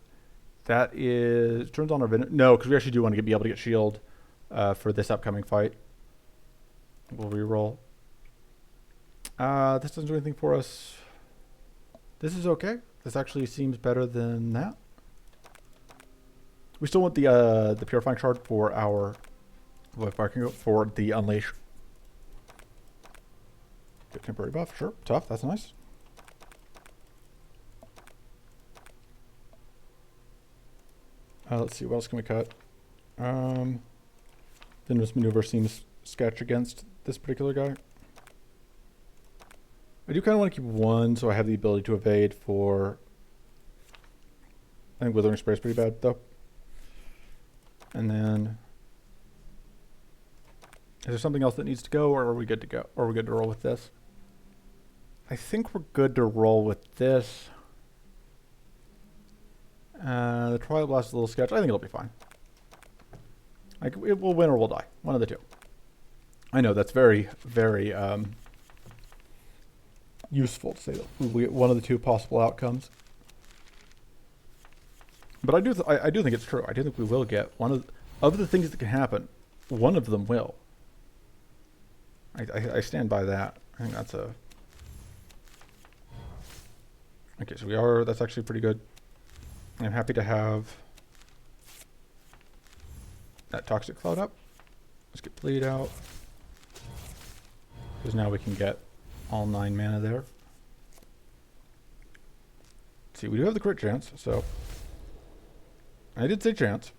That is... Turns on our... No, because we actually do want to be able to get shield for this upcoming fight. We'll reroll. This doesn't do anything for us. This is okay. This actually seems better than that. We still want the Purifying Shard for our... for the Unleash. Get temporary buff, sure. Tough, that's nice. Let's see, what else can we cut? Venomous Maneuver seems sketch against this particular guy. I do kind of want to keep one, so I have the ability to evade for... I think Withering Spray is pretty bad, though. And then... Is there something else that needs to go, or are we good to go? Or are we good to roll with this? I think we're good to roll with this. The Twilight Blast is a little sketch. I think it'll be fine. Like, it will win or we'll die. One of the two. I know, that's very, very useful to say that we get one of the two possible outcomes. But I do think it's true. I do think we will get one of the things that can happen. One of them will. I stand by that. I think that's a... Okay, so we are... That's actually pretty good. I'm happy to have that Toxic Cloud up. Let's get Bleed out. Because now we can get all 9 mana there. Let's see, we do have the crit chance, so... I did say chance.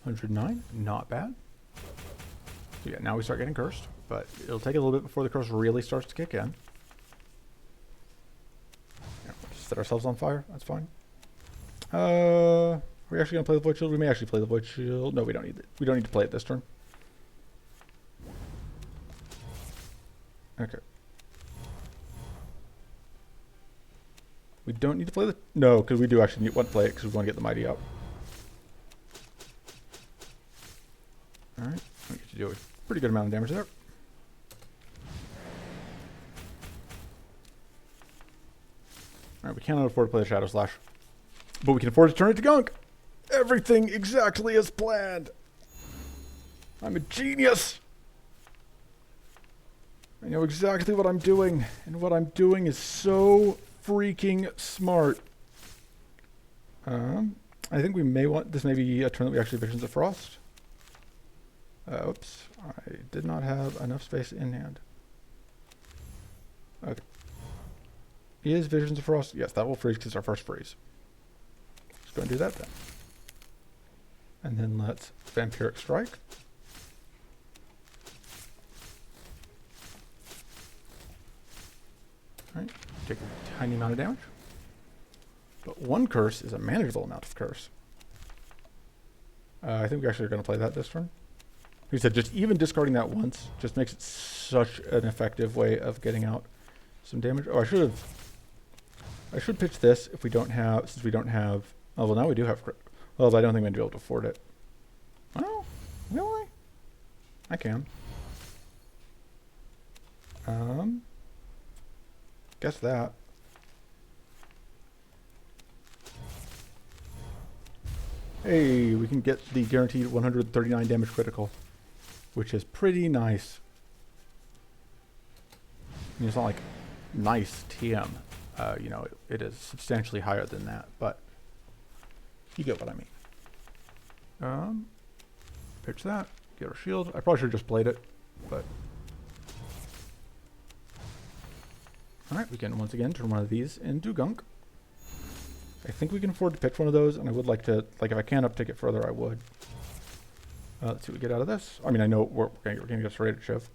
109, not bad. So yeah, now we start getting cursed. But it'll take a little bit before the curse really starts to kick in. Yeah, we'll just set ourselves on fire, that's fine. Are we actually going to play the Void Shield? We may actually play the Void Shield. No, we don't need it. We don't need to play it this turn. Okay. We don't need to play the... No, because we do actually want to play it because we want to get the Mighty out. Alright, we get to do a pretty good amount of damage there. Alright, we cannot afford to play the Shadow Slash. But we can afford to turn it to gunk. Everything exactly as planned. I'm a genius. I know exactly what I'm doing. And what I'm doing is so freaking smart. I think we may want... This may be a turn that we actually Visions of Frost. Oops. I did not have enough space in hand. Okay. Is Visions of Frost? Yes, that will freeze because it's our first freeze. Let's go and do that then. And then let's Vampiric Strike. Alright, take a tiny amount of damage. But one curse is a manageable amount of curse. I think we actually are going to play that this turn. Like I said, just even discarding that once just makes it such an effective way of getting out some damage. Oh, I should pitch this if we don't have, since we don't have, oh, well, now we do have, well, I don't think I'm going to be able to afford it. Oh, really? I can. Guess that. Hey, we can get the guaranteed 139 damage critical, which is pretty nice. I mean, it's not like nice TM. You know, it is substantially higher than that, but you get what I mean. Pitch that, get our shield. I probably should have just played it, but... Alright, we can once again turn one of these into gunk. I think we can afford to pitch one of those, and I would like to, like if I can uptick it further, I would. Let's see what we get out of this. I mean, I know we're gonna get serrated shiv.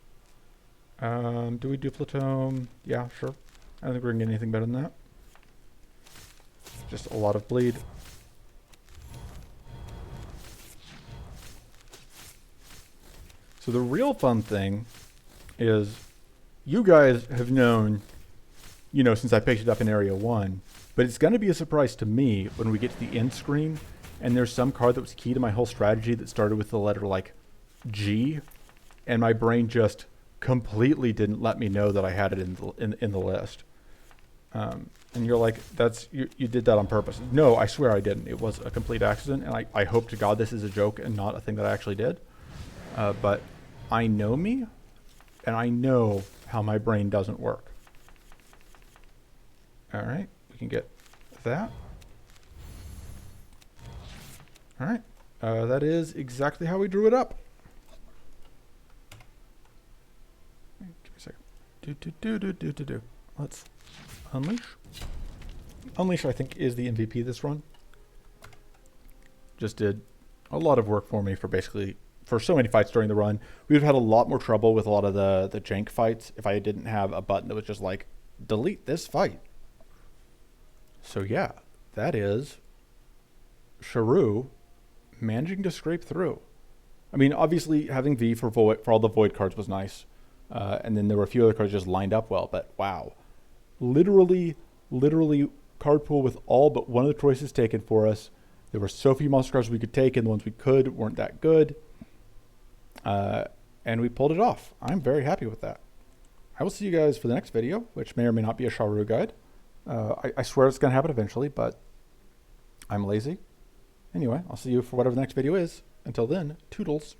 Do we duplicitome? Yeah, sure. I don't think we're gonna get anything better than that. Just a lot of bleed. So the real fun thing is you guys have known, you know, since I picked it up in Area 1, but it's going to be a surprise to me when we get to the end screen and there's some card that was key to my whole strategy that started with the letter like G, and my brain just completely didn't let me know that I had it in the list. And you're like, you did that on purpose. No, I swear I didn't. It was a complete accident, and I hope to God this is a joke and not a thing that I actually did. But I know me, and I know how my brain doesn't work. All right, we can get that. All right, that is exactly how we drew it up. Give me a second. Do. Let's unleash. Unleash, I think, is the MVP this run. Just did a lot of work for me for so many fights during the run. We would have had a lot more trouble with a lot of the jank fights if I didn't have a button that was just like, delete this fight. So yeah, that is Shah'Ru managing to scrape through. I mean, obviously having V for all the void cards was nice. And then there were a few other cards just lined up well, but wow. Literally card pool with all but one of the choices taken for us. There were so few monster cards we could take, and the ones we could weren't that good. And we pulled it off. I'm very happy with that. I will see you guys for the next video, which may or may not be a Shah'Ru guide. I swear it's going to happen eventually, but I'm lazy. Anyway, I'll see you for whatever the next video is. Until then, toodles.